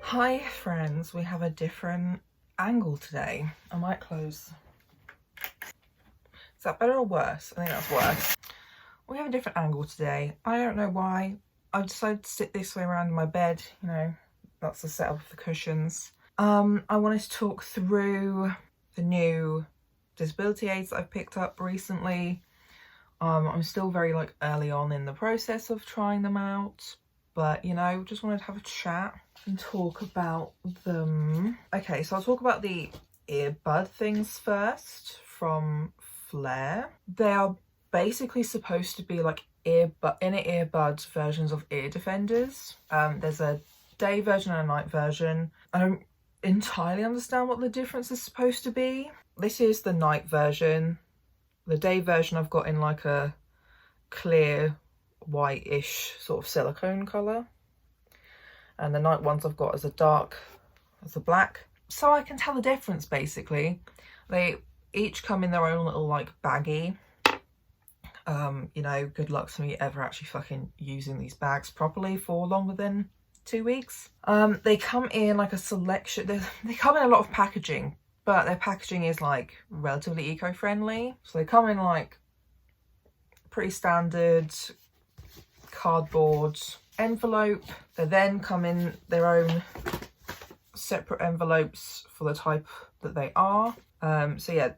Hi friends, we have a different angle today. I might close. Is that better or worse? I think that's worse. We have a different angle today. I don't know why. I decided to sit this way around in my bed, you know, that's the setup of the cushions. I wanted to talk through the new disability aids that I've picked up recently. I'm still very early on in the process of trying them out, but you know, just wanted to have a chat and talk about them. Okay, so I'll talk about the earbud things first from Flare. They are basically supposed to be like inner earbuds versions of ear defenders. There's a day version and a night version. I don't entirely understand what the difference is supposed to be. This is the night version. The day version I've got in like a clear whitish sort of silicone colour, and the night ones I've got as a black, so I can tell the difference. Basically they each come in their own little like baggie. You know, good luck to me ever actually fucking using these bags properly for longer than 2 weeks. They come in like a selection, they come in a lot of packaging, but their packaging is like relatively eco-friendly. So they come in like pretty standard cardboard envelope. They then come in their own separate envelopes for the type that they are. So yeah,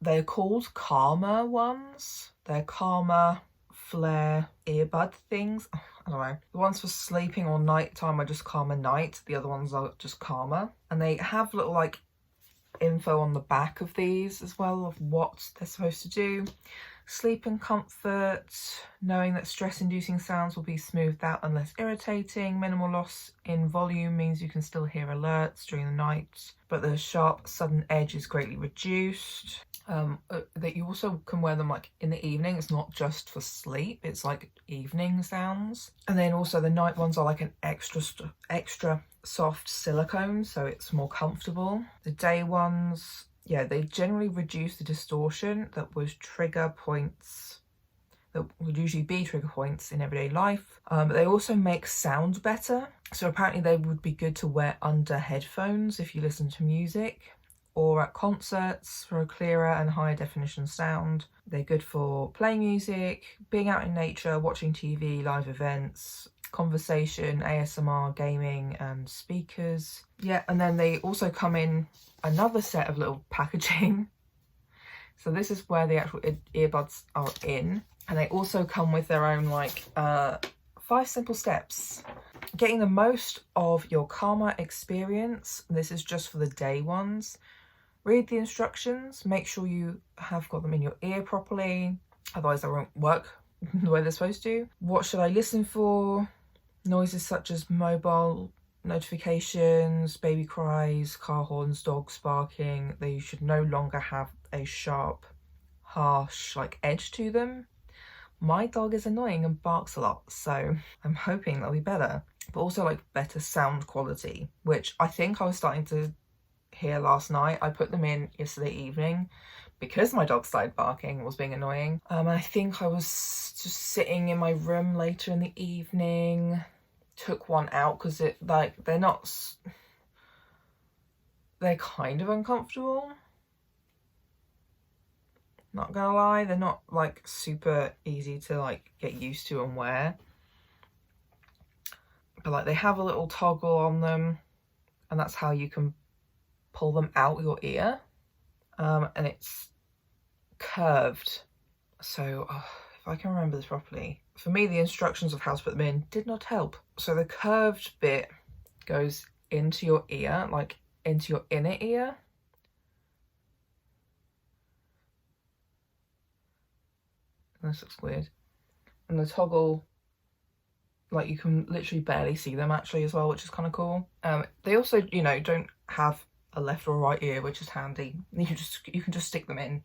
they're called Karma ones. They're Karma Flare earbud things. I don't know. The ones for sleeping or nighttime are just Karma Night. The other ones are just Karma. And they have little like info on the back of these as well of what they're supposed to do. Sleep and comfort, knowing that stress-inducing sounds will be smoothed out and less irritating. Minimal loss in volume means you can still hear alerts during the night, but the sharp, sudden edge is greatly reduced. That you also can wear them like in the evening. It's not just for sleep, it's like evening sounds. And then also the night ones are like an extra soft silicone, so it's more comfortable. The day ones, yeah, they generally reduce the distortion that would usually be trigger points in everyday life. But they also make sound better. So apparently they would be good to wear under headphones if you listen to music, or at concerts for a clearer and higher definition sound. They're good for playing music, being out in nature, watching TV, live events, conversation, ASMR, gaming and speakers. Yeah, and then they also come in another set of little packaging. So this is where the actual earbuds are in, and they also come with their own like 5 simple steps. Getting the most of your Karma experience. This is just for the day ones. Read the instructions, make sure you have got them in your ear properly, otherwise they won't work the way they're supposed to. What should I listen for? Noises such as mobile notifications, baby cries, car horns, dogs barking. They should no longer have a sharp, harsh like edge to them. My dog is annoying and barks a lot, so I'm hoping that'll be better. But also like better sound quality, which I think I was starting to hear last night. I put them in yesterday evening because my dog started barking and was being annoying. I think I was just sitting in my room later in the evening, took one out because they're kind of uncomfortable. Not gonna lie, they're not like super easy to like get used to and wear. But like they have a little toggle on them, and that's how you can pull them out your ear. And it's curved. So if I can remember this properly, for me the instructions of how to put them in did not help. So the curved bit goes into your ear, like into your inner ear. This looks weird. And the toggle, like you can literally barely see them actually as well, which is kind of cool. They also, you know, don't have a left or right ear, which is handy. You can just stick them in.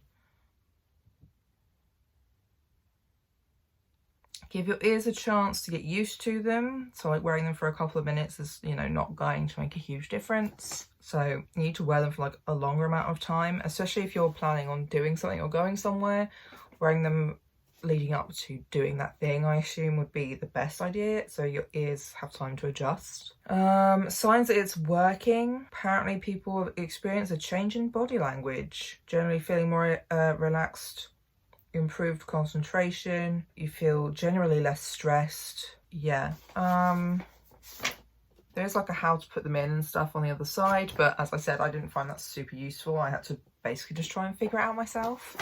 Give your ears a chance to get used to them. So like wearing them for a couple of minutes is, you know, not going to make a huge difference. So you need to wear them for like a longer amount of time, especially if you're planning on doing something or going somewhere. Wearing them leading up to doing that thing, I assume, would be the best idea, so your ears have time to adjust. Signs that it's working. Apparently people experience a change in body language, generally feeling more relaxed, improved concentration, you feel generally less stressed. Yeah. There's like a how to put them in and stuff on the other side, but as I said, I didn't find that super useful. I had to basically just try and figure it out myself.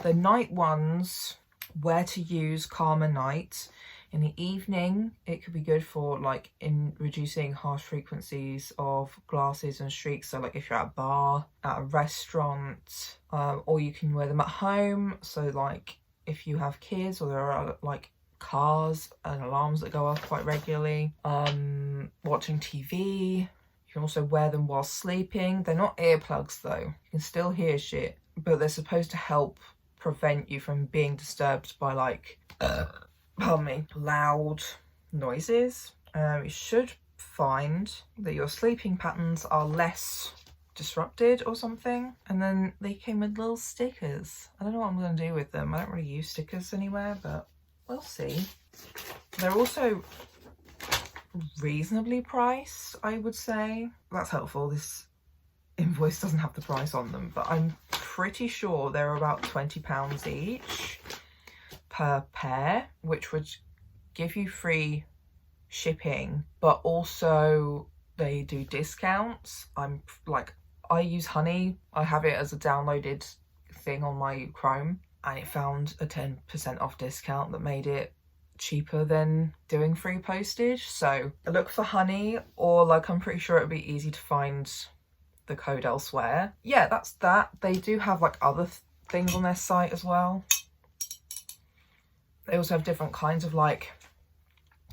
The night ones, where to use calmer night. In the evening, it could be good for like in reducing harsh frequencies of glasses and streaks. So like if you're at a bar, at a restaurant, or you can wear them at home. So like if you have kids or there are like cars and alarms that go off quite regularly, watching TV. You can also wear them while sleeping. They're not earplugs though. You can still hear shit, but they're supposed to help prevent you from being disturbed by like pardon me, loud noises. You should find that your sleeping patterns are less disrupted or something. And then they came with little stickers. I don't know what I'm going to do with them. I don't really use stickers anywhere, but we'll see. They're also reasonably priced, I would say. That's helpful. This invoice doesn't have the price on them, but I'm pretty sure they're about £20 each per pair, which would give you free shipping, but also they do discounts. I use Honey. I have it as a downloaded thing on my Chrome, and it found a 10% off discount that made it cheaper than doing free postage. So look for Honey, or like I'm pretty sure it'd be easy to find the code elsewhere. Yeah, that's that. They do have like other things on their site as well. They also have different kinds of like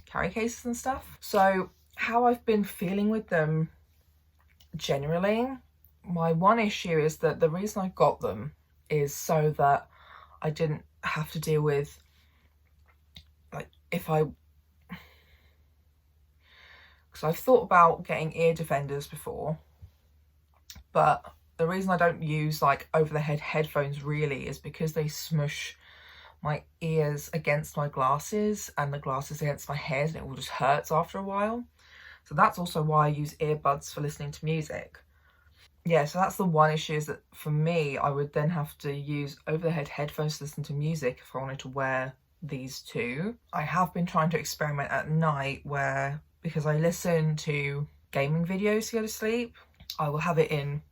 carry cases and stuff. So how I've been feeling with them generally, my one issue is that the reason I got them is so that I didn't have to deal with like because I've thought about getting ear defenders before, but the reason I don't use like over-the-head headphones really is because they smush my ears against my glasses and the glasses against my head, and it all just hurts after a while. So that's also why I use earbuds for listening to music. Yeah, so that's the one issue, is that for me, I would then have to use over-the-head headphones to listen to music if I wanted to wear these two. I have been trying to experiment at night where, because I listen to gaming videos to go to sleep, I will have it in,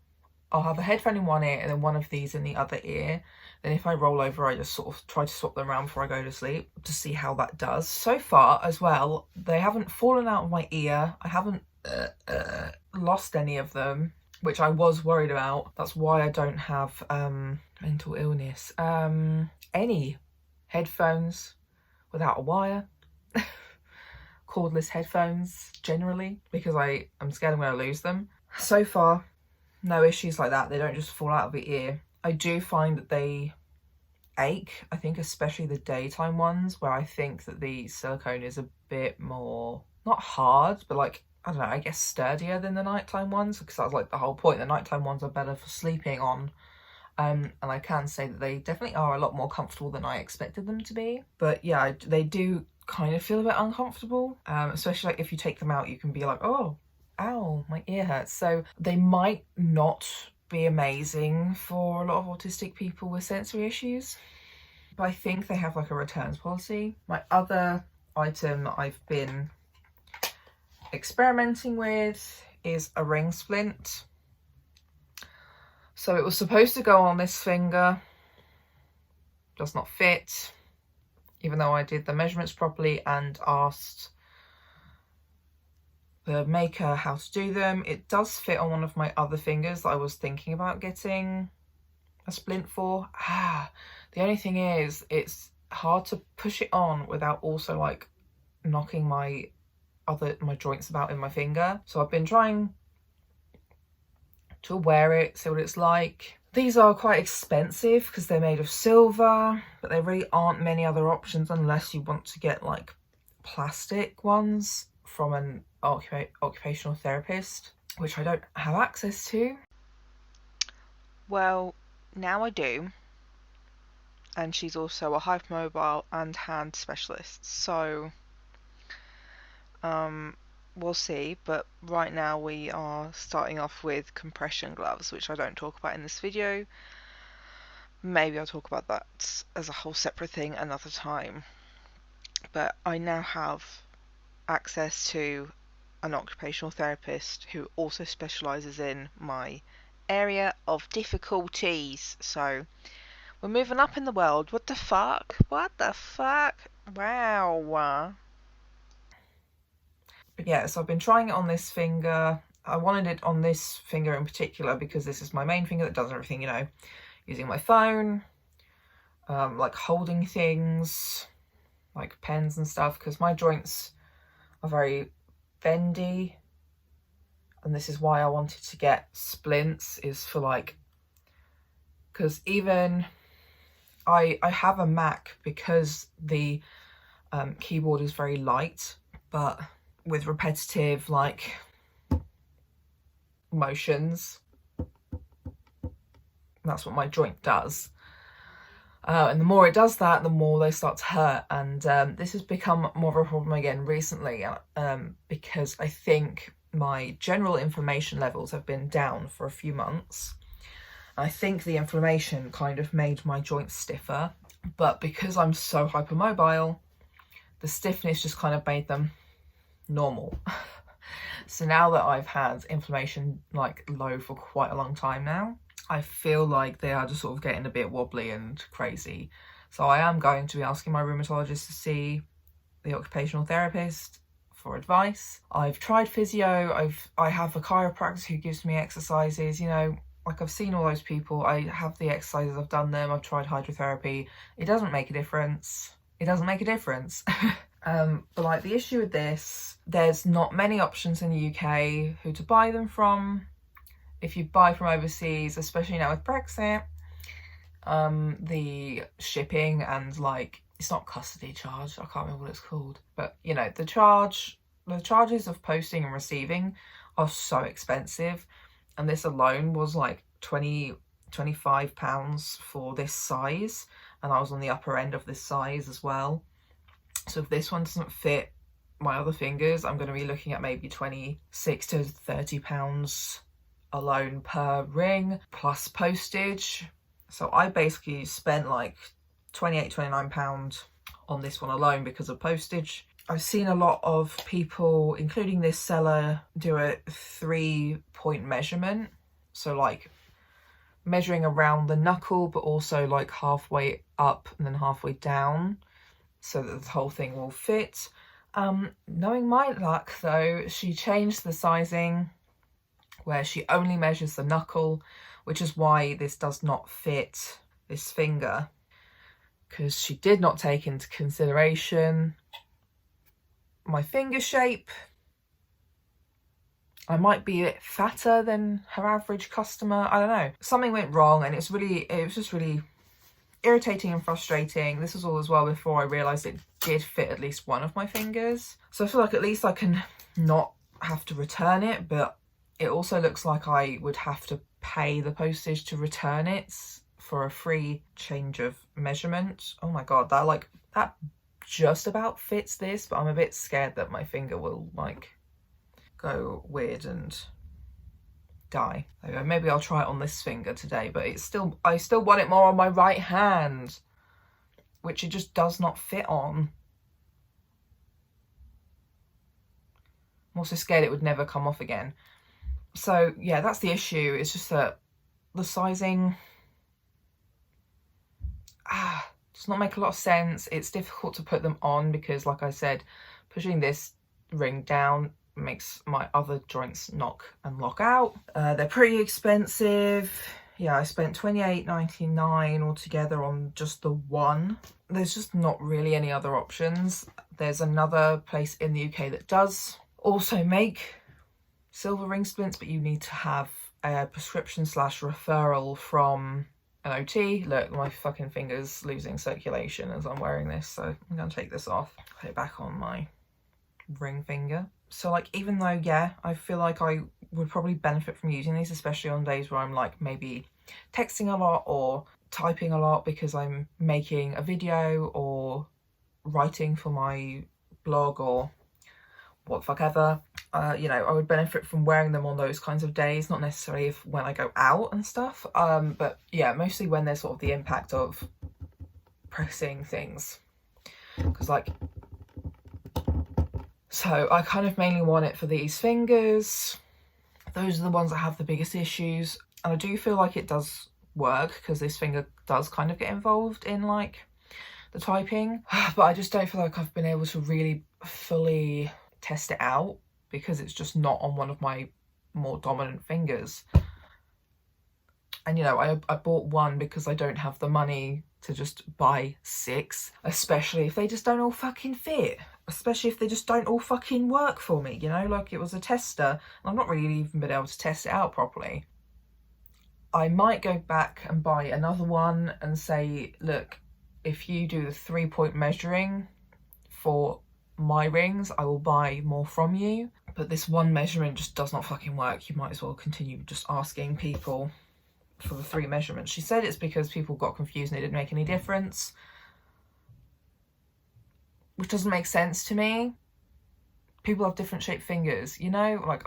I'll have a headphone in one ear and then one of these in the other ear. Then if I roll over, I just sort of try to swap them around before I go to sleep to see how that does. So far as well, they haven't fallen out of my ear. I haven't lost any of them, which I was worried about. That's why I don't have mental illness. Any headphones without a wire. Cordless headphones generally, because I'm scared I'm going to lose them. So far, no issues like that. They don't just fall out of the ear. I do find that they ache, I think especially the daytime ones, where I think that the silicone is a bit more, not hard, but like, I don't know, I guess sturdier than the nighttime ones, because that's like the whole point. The nighttime ones are better for sleeping on. And I can say that they definitely are a lot more comfortable than I expected them to be. But yeah, they do kind of feel a bit uncomfortable, especially like if you take them out, you can be like, oh, ow, my ear hurts. So they might not be amazing for a lot of autistic people with sensory issues, but I think they have like a returns policy. My other item that I've been experimenting with is a ring splint. So it was supposed to go on this finger, does not fit, even though I did the measurements properly and asked the maker how to do them. It does fit on one of my other fingers that I was thinking about getting a splint for. The only thing is, it's hard to push it on without also like knocking my joints about in my finger. So I've been trying to wear it, see what it's like. These are quite expensive because they're made of silver, but there really aren't many other options unless you want to get like plastic ones from an occupational therapist, which I don't have access to. Well, now I do. and she's also a hypermobile and hand specialist. So we'll see, but right now we are starting off with compression gloves, which I don't talk about in this video. Maybe I'll talk about that as a whole separate thing another time. But I now have access to an occupational therapist who also specialises in my area of difficulties. So we're moving up in the world. What the fuck? What the fuck? Wow. But yeah, so I've been trying it on this finger. I wanted it on this finger in particular because this is my main finger that does everything, you know, using my phone, like holding things, like pens and stuff, because my joints are very bendy. And this is why I wanted to get splints, is for like, because even I have a Mac because the keyboard is very light, but with repetitive like motions, that's what my joint does. And the more it does that, the more they start to hurt. And this has become more of a problem again recently, because I think my general inflammation levels have been down for a few months. I think the inflammation kind of made my joints stiffer, but because I'm so hypermobile, the stiffness just kind of made them normal. So now that I've had inflammation like low for quite a long time now, I feel like they are just sort of getting a bit wobbly and crazy. So I am going to be asking my rheumatologist to see the occupational therapist for advice. I've tried physio, I have a chiropractor who gives me exercises, you know, like I've seen all those people, I have the exercises, I've done them, I've tried hydrotherapy. It doesn't make a difference. It doesn't make a difference. But like the issue with this, there's not many options in the UK who to buy them from. If you buy from overseas, especially now with Brexit, the shipping and like, it's not custody charge, I can't remember what it's called, but you know, the charges of posting and receiving are so expensive. And this alone was like £25 for this size, and I was on the upper end of this size as well. So if this one doesn't fit my other fingers, I'm going to be looking at maybe £26 to £30 alone per ring, plus postage. So I basically spent like £28-29 on this one alone because of postage. I've seen a lot of people, including this seller, do a 3-point measurement. So like measuring around the knuckle, but also like halfway up and then halfway down, so that the whole thing will fit. Knowing my luck though, she changed the sizing where she only measures the knuckle, which is why this does not fit this finger, because she did not take into consideration my finger shape. I might be a bit fatter than her average customer, I don't know. Something went wrong, and it was just really irritating and frustrating. This was all as well before I realised it did fit at least one of my fingers. So I feel like at least I can not have to return it, but it also looks like I would have to pay the postage to return it for a free change of measurement. Oh my god, that just about fits this, but I'm a bit scared that my finger will like go weird and die. Maybe I'll try it on this finger today, but I still want it more on my right hand, which it just does not fit on. I'm also scared it would never come off again. So yeah, that's the issue. It's just that the sizing does not make a lot of sense. It's difficult to put them on because, like I said, pushing this ring down makes my other joints knock and lock out. They're pretty expensive. Yeah, I spent £28.99 altogether on just the one. There's just not really any other options. There's another place in the UK that does also make silver ring splints, but you need to have a prescription / referral from an OT. Look, my fucking finger's losing circulation as I'm wearing this, so I'm gonna take this off, put it back on my ring finger. So like, even though, yeah, I feel like I would probably benefit from using these, especially on days where I'm like maybe texting a lot or typing a lot because I'm making a video or writing for my blog or what the fuck ever, you know, I would benefit from wearing them on those kinds of days, not necessarily when I go out and stuff, but yeah, mostly when there's sort of the impact of pressing things, because like, so I kind of mainly want it for these fingers. Those are the ones that have the biggest issues, and I do feel like it does work because this finger does kind of get involved in like the typing, but I just don't feel like I've been able to really fully test it out because it's just not on one of my more dominant fingers. And you know, I bought one because I don't have the money to just buy 6, especially if they just don't all fucking fit, especially if they just don't all fucking work for me, you know, like it was a tester and I've not really even been able to test it out properly. I might go back and buy another one and say, look, if you do the 3-point measuring for my rings, I will buy more from you. But this one measurement just does not fucking work. You might as well continue just asking people for the 3 measurements. She said it's because people got confused and it didn't make any difference, which doesn't make sense to me. People have different shaped fingers, you know, like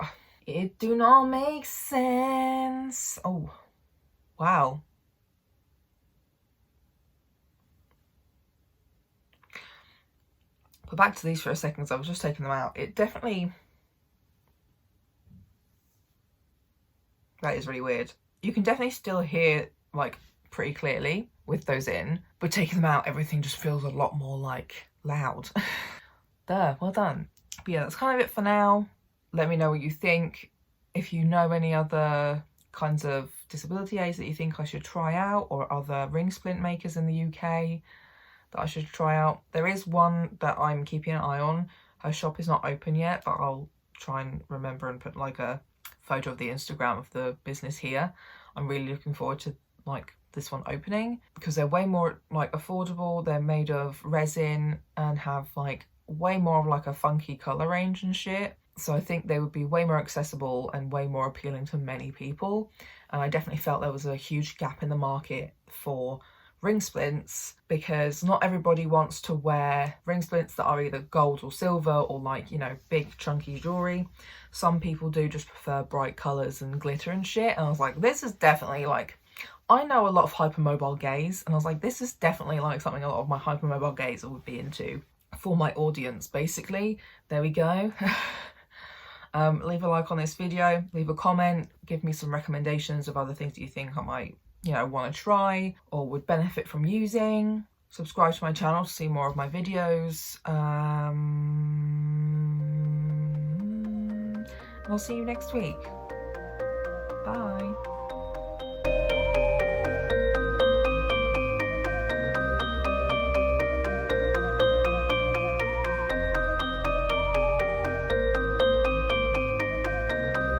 it do not make sense. Oh, wow. But back to these for a second, because I was just taking them out. It definitely, that is really weird. You can definitely still hear like pretty clearly with those in, but taking them out, everything just feels a lot more like loud. There, well done. But yeah, that's kind of it for now. Let me know what you think. If you know any other kinds of disability aids that you think I should try out, or other ring splint makers in the UK that I should try out. There is one that I'm keeping an eye on. Her shop is not open yet, but I'll try and remember and put like a photo of the Instagram of the business here. I'm really looking forward to like this one opening because they're way more like affordable. They're made of resin and have like way more of like a funky color range and shit. So I think they would be way more accessible and way more appealing to many people. And I definitely felt there was a huge gap in the market for ring splints because not everybody wants to wear ring splints that are either gold or silver or like, you know, big chunky jewelry. Some people do just prefer bright colours and glitter and shit. And I was like, this is definitely like, I know a lot of hypermobile gays, and I was like, this is definitely like something a lot of my hypermobile gays would be into for my audience, basically. There we go. Leave a like on this video, leave a comment, give me some recommendations of other things that you think I might, you know, want to try or would benefit from using. Subscribe to my channel to see more of my videos. And I'll see you next week. Bye.